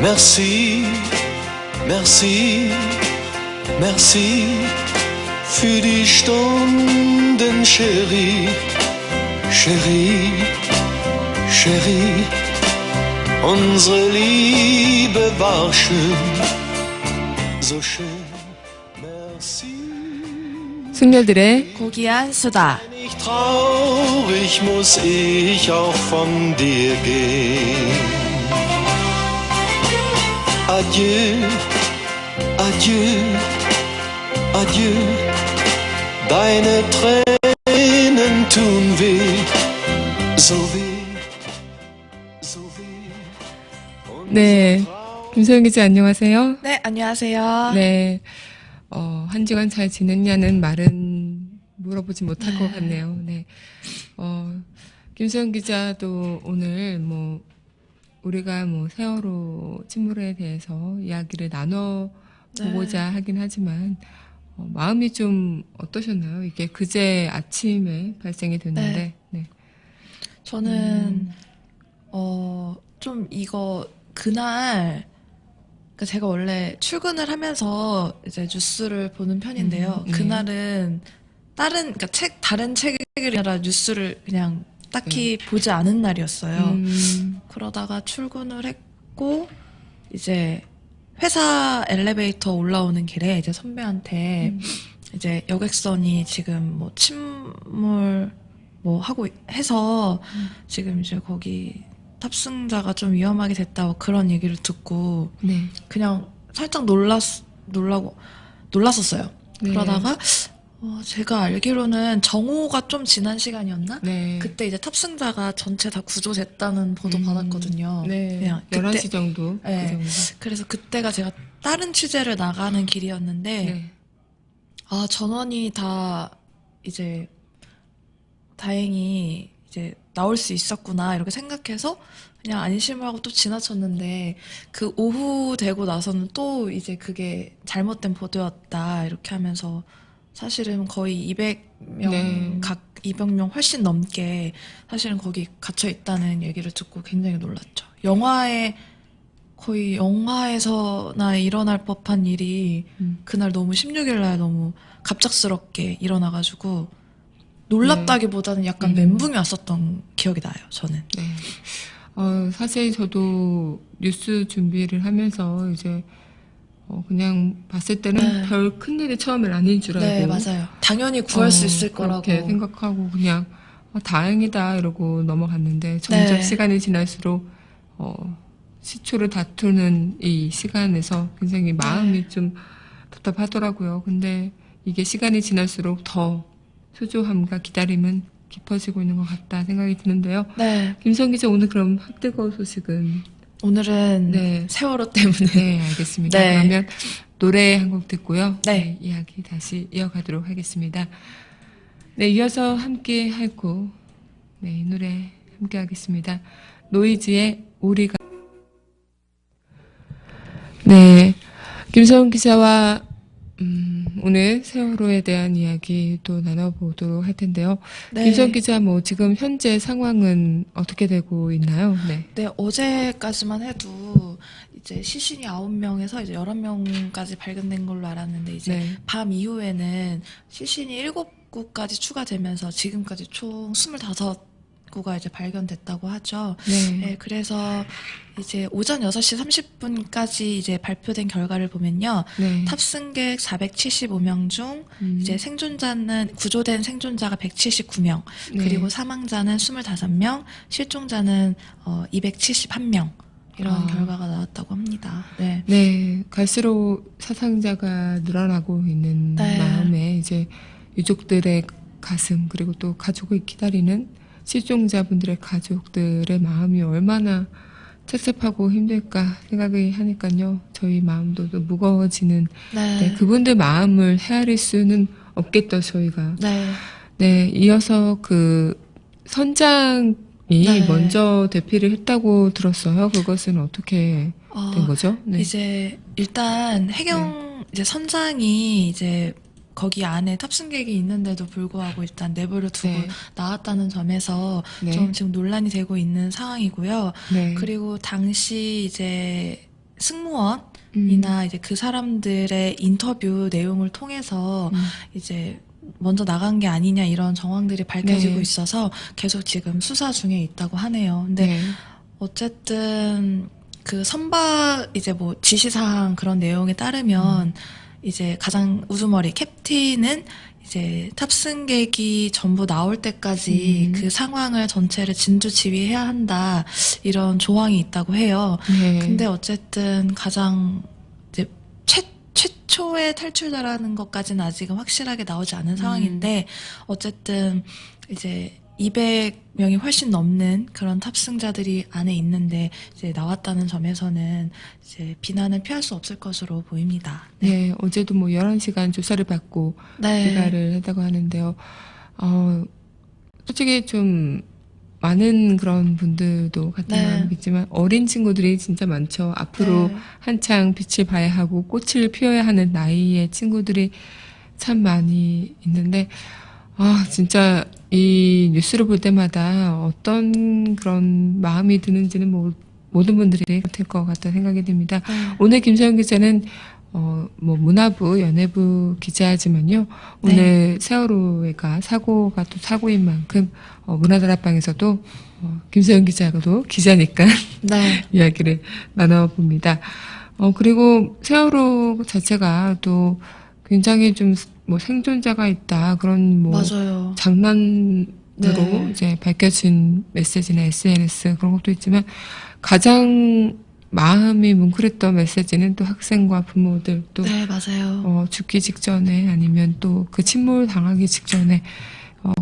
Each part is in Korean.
Merci, merci, merci für die Stunden, Chérie, Chérie, Chérie. Unsere Liebe war schön, so schön. Merci. 승려들의 고귀한 수다. Wenn ich traurig muss ich auch von dir gehen. Adieu, adieu, adieu. Deine Tränen tun weh, so weh, so weh. 네, 김소영 기자 안녕하세요. 네, 안녕하세요. 네, 한 주간 잘 지냈냐는 말은 물어보지 못할 것 같네요. 네, 김소영 기자도 오늘 우리가 세월호 침몰에 대해서 이야기를 나눠보고자 하긴 하지만, 마음이 좀 어떠셨나요? 이게 그제 아침에 발생이 됐는데, 네. 저는, 좀 그날, 그러니까 제가 원래 출근을 하면서 이제 뉴스를 보는 편인데요. 네. 그날은 그러니까 다른 책을 아니라 뉴스를 그냥 딱히 보지 않은 날이었어요. 그러다가 출근을 했고, 이제 회사 엘리베이터 올라오는 길에 이제 선배한테 이제 여객선이 지금 침몰 하고 해서 지금 이제 거기 탑승자가 좀 위험하게 됐다고 그런 얘기를 듣고 네. 그냥 살짝 놀랐었어요. 네. 그러다가 제가 알기로는 정오가 좀 지난 시간이었나? 네. 그때 이제 탑승자가 전체 다 구조됐다는 보도 받았거든요. 네. 그냥 11시 정도. 네. 그 정도. 그래서 그때가 제가 다른 취재를 나가는 길이었는데, 네. 전원이 다 이제 다행히 이제 나올 수 있었구나 이렇게 생각해서 그냥 안심을 하고 또 지나쳤는데, 그 오후 되고 나서는 또 이제 그게 잘못된 보도였다 이렇게 하면서 사실은 거의 200명 네. 200명 훨씬 넘게 사실은 거기 갇혀 있다는 얘기를 듣고 굉장히 놀랐죠. 거의 영화에서나 일어날 법한 일이 그날 너무 16일 날 너무 갑작스럽게 일어나가지고 놀랍다기보다는 약간 멘붕이 왔었던 기억이 나요, 저는. 네. 사실 저도 뉴스 준비를 하면서 이제 그냥 봤을 때는 별 큰일이 처음엔 아닌 줄 알고. 네, 맞아요. 당연히 구할 수 있을 거라고. 그렇게 생각하고 그냥 다행이다 이러고 넘어갔는데 점점 시간이 지날수록 시초를 다투는 이 시간에서 굉장히 마음이 좀 답답하더라고요. 근데 이게 시간이 지날수록 더 초조함과 기다림은 깊어지고 있는 것 같다 생각이 드는데요. 네. 김성 기자 오늘 그럼 핫뜨거운 소식은? 오늘은 세월호 때문에. 네, 알겠습니다. 네. 그러면 노래 한 곡 듣고요. 네. 이야기 다시 이어가도록 하겠습니다. 네, 이어서 함께 할 곡. 네, 이 노래 함께 하겠습니다. 노이즈의 우리가. 네, 김서은 기자와 오늘 세월호에 대한 이야기 또 나눠보도록 할 텐데요. 네. 김서은 기자, 지금 현재 상황은 어떻게 되고 있나요? 네. 네, 어제까지만 해도 이제 시신이 9명에서 이제 11명까지 발견된 걸로 알았는데, 이제 밤 이후에는 시신이 7구까지 추가되면서 지금까지 총 25구가 이제 발견됐다고 하죠. 네, 그래서 이제 오전 6시 30분까지 이제 발표된 결과를 보면요. 탑승객 475명 중 이제 구조된 생존자가 179명, 그리고 사망자는 25명, 실종자는 271명. 이런 결과가 나왔다고 합니다. 네. 네, 갈수록 사상자가 늘어나고 있는 마음에 이제 유족들의 가슴, 그리고 또 가족을 기다리는 실종자분들의 가족들의 마음이 얼마나 섭섭하고 힘들까 생각을 하니까요. 저희 마음도 또 무거워지는. 네, 그분들 마음을 헤아릴 수는 없겠다, 저희가. 네, 이어서 그 선장이 먼저 대피를 했다고 들었어요. 그것은 어떻게 된 거죠? 네. 이제 일단 이제 선장이 이제 거기 안에 탑승객이 있는데도 불구하고 일단 내버려 두고 나왔다는 점에서 좀 지금 논란이 되고 있는 상황이고요. 그리고 당시 이제 승무원이나 이제 그 사람들의 인터뷰 내용을 통해서 이제 먼저 나간 게 아니냐 이런 정황들이 밝혀지고 네. 있어서 계속 지금 수사 중에 있다고 하네요. 근데 네. 어쨌든 그 선박 이제 뭐 지시사항 그런 내용에 따르면 이제 가장 우두머리 캡틴은 이제 탑승객이 전부 나올 때까지 그 상황을 전체를 진두지휘해야 한다 이런 조항이 있다고 해요. 네. 근데 어쨌든 가장 이제 최초의 탈출자라는 것까지는 아직은 확실하게 나오지 않은 상황인데 어쨌든 이제 200명이 훨씬 넘는 그런 탑승자들이 안에 있는데 이제 나왔다는 점에서는 이제 비난을 피할 수 없을 것으로 보입니다. 네, 어제도 뭐 11시간 조사를 받고 네. 귀가를 했다고 하는데요. 솔직히 좀 많은 그런 분들도 같은 네. 마음이겠지만 어린 친구들이 진짜 많죠. 앞으로 네. 한창 빛을 봐야 하고 꽃을 피워야 하는 나이의 친구들이 참 많이 있는데 진짜 이 뉴스를 볼 때마다 어떤 그런 마음이 드는지는 모든 분들이 될 것 같다 생각이 듭니다. 오늘 김서영 기자는 문화부, 연예부 기자지만요. 오늘 세월호가 사고가 또 사고인 만큼 문화다락방에서도 김서영 기자도 기자니까 네. 이야기를 나눠봅니다. 그리고 세월호 자체가 또 굉장히 좀 생존자가 있다 그런 맞아요. 장난으로 네. 이제 밝혀진 메시지나 SNS 그런 것도 있지만 가장 마음이 뭉클했던 메시지는 또 학생과 부모들 또 네, 맞아요. 죽기 직전에 아니면 또 그 침몰 당하기 직전에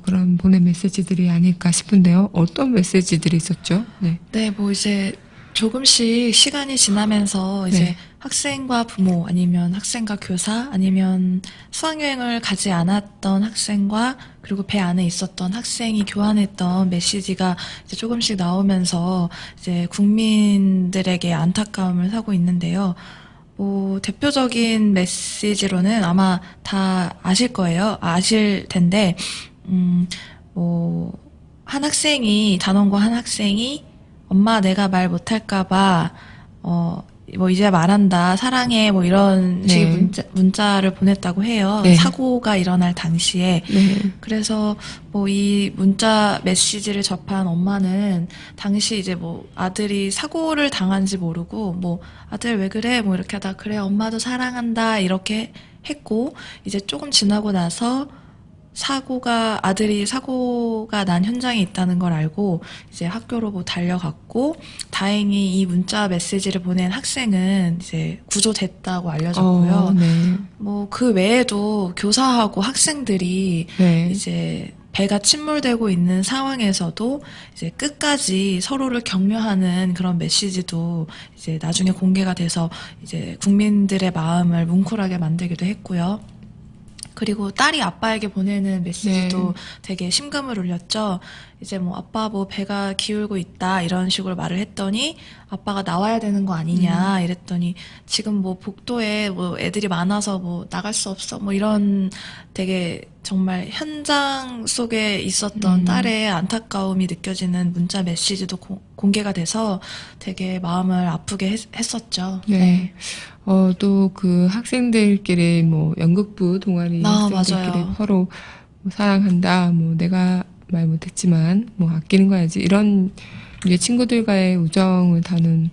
그런 보낸 메시지들이 아닐까 싶은데요. 어떤 메시지들이 있었죠? 네. 네, 뭐 이제 조금씩 시간이 지나면서 이제 네. 학생과 부모 아니면 학생과 교사 아니면 수학여행을 가지 않았던 학생과 그리고 배 안에 있었던 학생이 교환했던 메시지가 이제 조금씩 나오면서 이제 국민들에게 안타까움을 사고 있는데요. 뭐 대표적인 메시지로는 아마 다 아실 거예요. 아실 텐데 한 학생이 단원고 한 학생이 엄마 내가 말 못할까봐 이제 말한다 사랑해 뭐 이런 식의 문자를 보냈다고 해요. 네. 사고가 일어날 당시에. 네. 그래서 뭐 이 문자 메시지를 접한 엄마는 당시 이제 뭐 아들이 사고를 당한지 모르고 뭐 아들 왜 그래 뭐 이렇게 하다 그래 엄마도 사랑한다 이렇게 했고 이제 조금 지나고 나서 아들이 사고가 난 현장에 있다는 걸 알고 이제 학교로 뭐 달려갔고 다행히 이 문자 메시지를 보낸 학생은 이제 구조됐다고 알려졌고요. 네. 뭐 그 외에도 교사하고 학생들이 네. 이제 배가 침몰되고 있는 상황에서도 이제 끝까지 서로를 격려하는 그런 메시지도 이제 나중에 공개가 돼서 이제 국민들의 마음을 뭉클하게 만들기도 했고요. 그리고 딸이 아빠에게 보내는 메시지도 되게 심금을 울렸죠. 이제 뭐 아빠 뭐 배가 기울고 있다 이런 식으로 말을 했더니 아빠가 나와야 되는 거 아니냐 이랬더니 지금 뭐 복도에 뭐 애들이 많아서 뭐 나갈 수 없어 뭐 이런 되게 정말 현장 속에 있었던 딸의 안타까움이 느껴지는 문자 메시지도 공개가 돼서 되게 마음을 아프게 했었죠. 네. 또 그 학생들끼리 뭐 연극부 동아리 학생들끼리 맞아요. 서로 뭐 사랑한다, 뭐 내가 말 못했지만 뭐 아끼는 거야지 이런 이제 친구들과의 우정을 다룬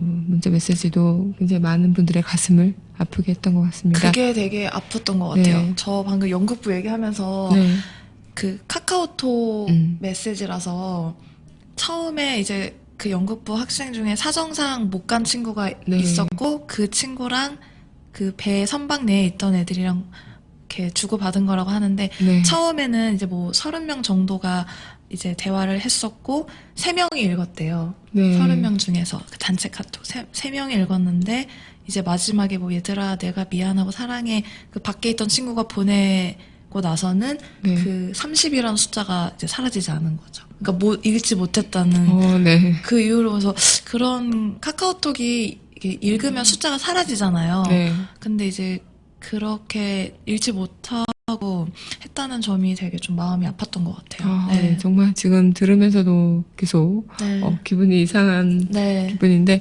문자 메시지도 굉장히 많은 분들의 가슴을 아프게 했던 것 같습니다. 그게 되게 아팠던 것 같아요. 네. 저 방금 연극부 얘기하면서 네. 그 카카오톡 메시지라서 처음에 이제 그 연극부 학생 중에 사정상 못 간 친구가 있었고 그 친구랑 그 배 선박 내에 있던 애들이랑 이렇게 주고받은 거라고 하는데 처음에는 이제 뭐 30명 정도가 이제 대화를 했었고 3명이 읽었대요. 30명 중에서 그 단체 카톡 3명이 읽었는데 이제 마지막에 뭐 얘들아 내가 미안하고 사랑해 그 밖에 있던 친구가 보내고 나서는 그 30이라는 숫자가 이제 사라지지 않은 거죠. 그러니까 뭐 읽지 못했다는 그 이유로 그래서 그런 카카오톡이 이게 읽으면 숫자가 사라지잖아요. 근데 이제 그렇게 읽지 못하고 했다는 점이 되게 좀 마음이 아팠던 것 같아요. 네. 정말 지금 들으면서도 계속 기분이 이상한 기분인데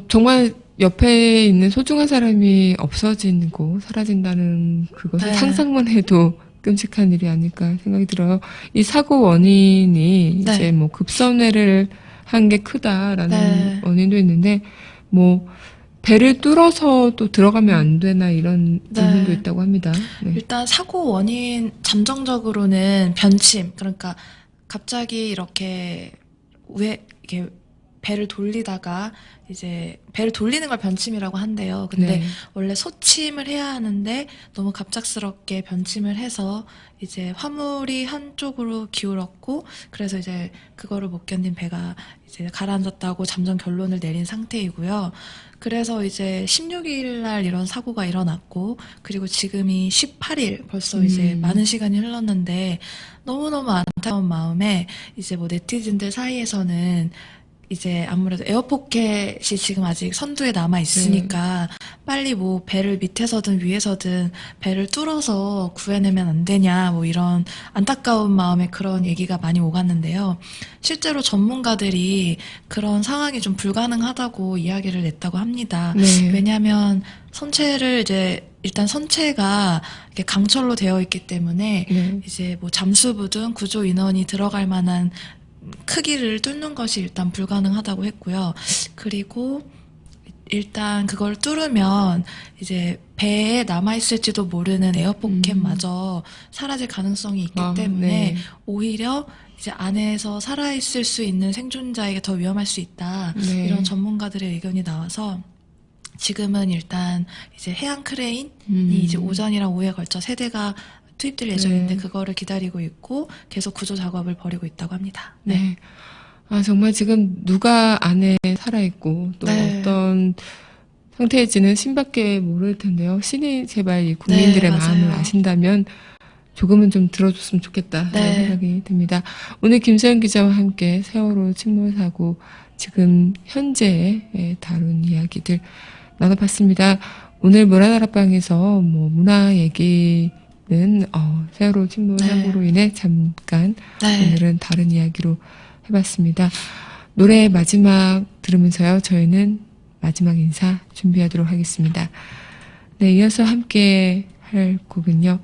정말 옆에 있는 소중한 사람이 없어지고 사라진다는 그것을 네. 상상만 해도 끔찍한 일이 아닐까 생각이 들어요. 이 사고 원인이 네. 이제 뭐 급선회를 한 게 크다라는 네. 원인도 있는데 뭐 배를 뚫어서 또 들어가면 안 되나 이런 네. 의문도 있다고 합니다. 네. 일단 사고 원인 잠정적으로는 변침, 그러니까 갑자기 이렇게 이렇게 배를 돌리다가 이제 배를 돌리는 걸 변침이라고 한대요. 근데 네. 원래 소침을 해야 하는데 너무 갑작스럽게 변침을 해서 이제 화물이 한쪽으로 기울었고, 그래서 이제 그거를 못 견딘 배가 이제 가라앉았다고 잠정 결론을 내린 상태이고요. 그래서 이제 16일 날 이런 사고가 일어났고, 그리고 지금이 18일 벌써 이제 많은 시간이 흘렀는데 너무너무 안타까운 마음에 이제 뭐 네티즌들 사이에서는 이제 아무래도 에어포켓이 지금 아직 선두에 남아 있으니까 빨리 뭐 배를 밑에서든 위에서든 배를 뚫어서 구해내면 안 되냐, 뭐 이런 안타까운 마음에 그런 얘기가 많이 오갔는데요. 실제로 전문가들이 그런 상황이 좀 불가능하다고 이야기를 냈다고 합니다. 네. 왜냐하면 선체를 이제 일단 선체가 이렇게 강철로 되어 있기 때문에 네. 이제 뭐 잠수부든 구조 인원이 들어갈 만한 크기를 뚫는 것이 일단 불가능하다고 했고요. 그리고 일단 그걸 뚫으면 이제 배에 남아있을지도 모르는 에어포켓마저 사라질 가능성이 있기 때문에 네. 오히려 이제 안에서 살아있을 수 있는 생존자에게 더 위험할 수 있다. 네. 이런 전문가들의 의견이 나와서 지금은 일단 이제 해양 크레인이 이제 오전이랑 오후에 걸쳐 3대가 투입될 예정인데 네. 그거를 기다리고 있고 계속 구조 작업을 벌이고 있다고 합니다. 네. 아, 정말 지금 누가 안에 살아있고 또 네. 어떤 상태일지는 신밖에 모를 텐데요. 신이 제발 이 국민들의 네, 마음을 맞아요. 아신다면 조금은 좀 들어줬으면 좋겠다 네. 하는 생각이 듭니다. 오늘 김서영 기자와 함께 세월호 침몰 사고 지금 현재 다룬 이야기들 나눠봤습니다. 오늘 문화다락방에서 뭐 문화 얘기는 세월호 침몰 네. 사고로 인해 잠깐 네. 오늘은 다른 이야기로 해봤습니다. 노래 마지막 들으면서요. 저희는 마지막 인사 준비하도록 하겠습니다. 네, 이어서 함께 할 곡은요.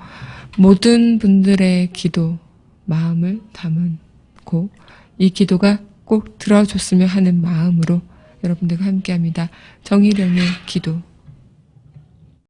모든 분들의 기도, 마음을 담은 곡. 이 기도가 꼭 들어줬으면 하는 마음으로 여러분들과 함께합니다. 정희령의 기도.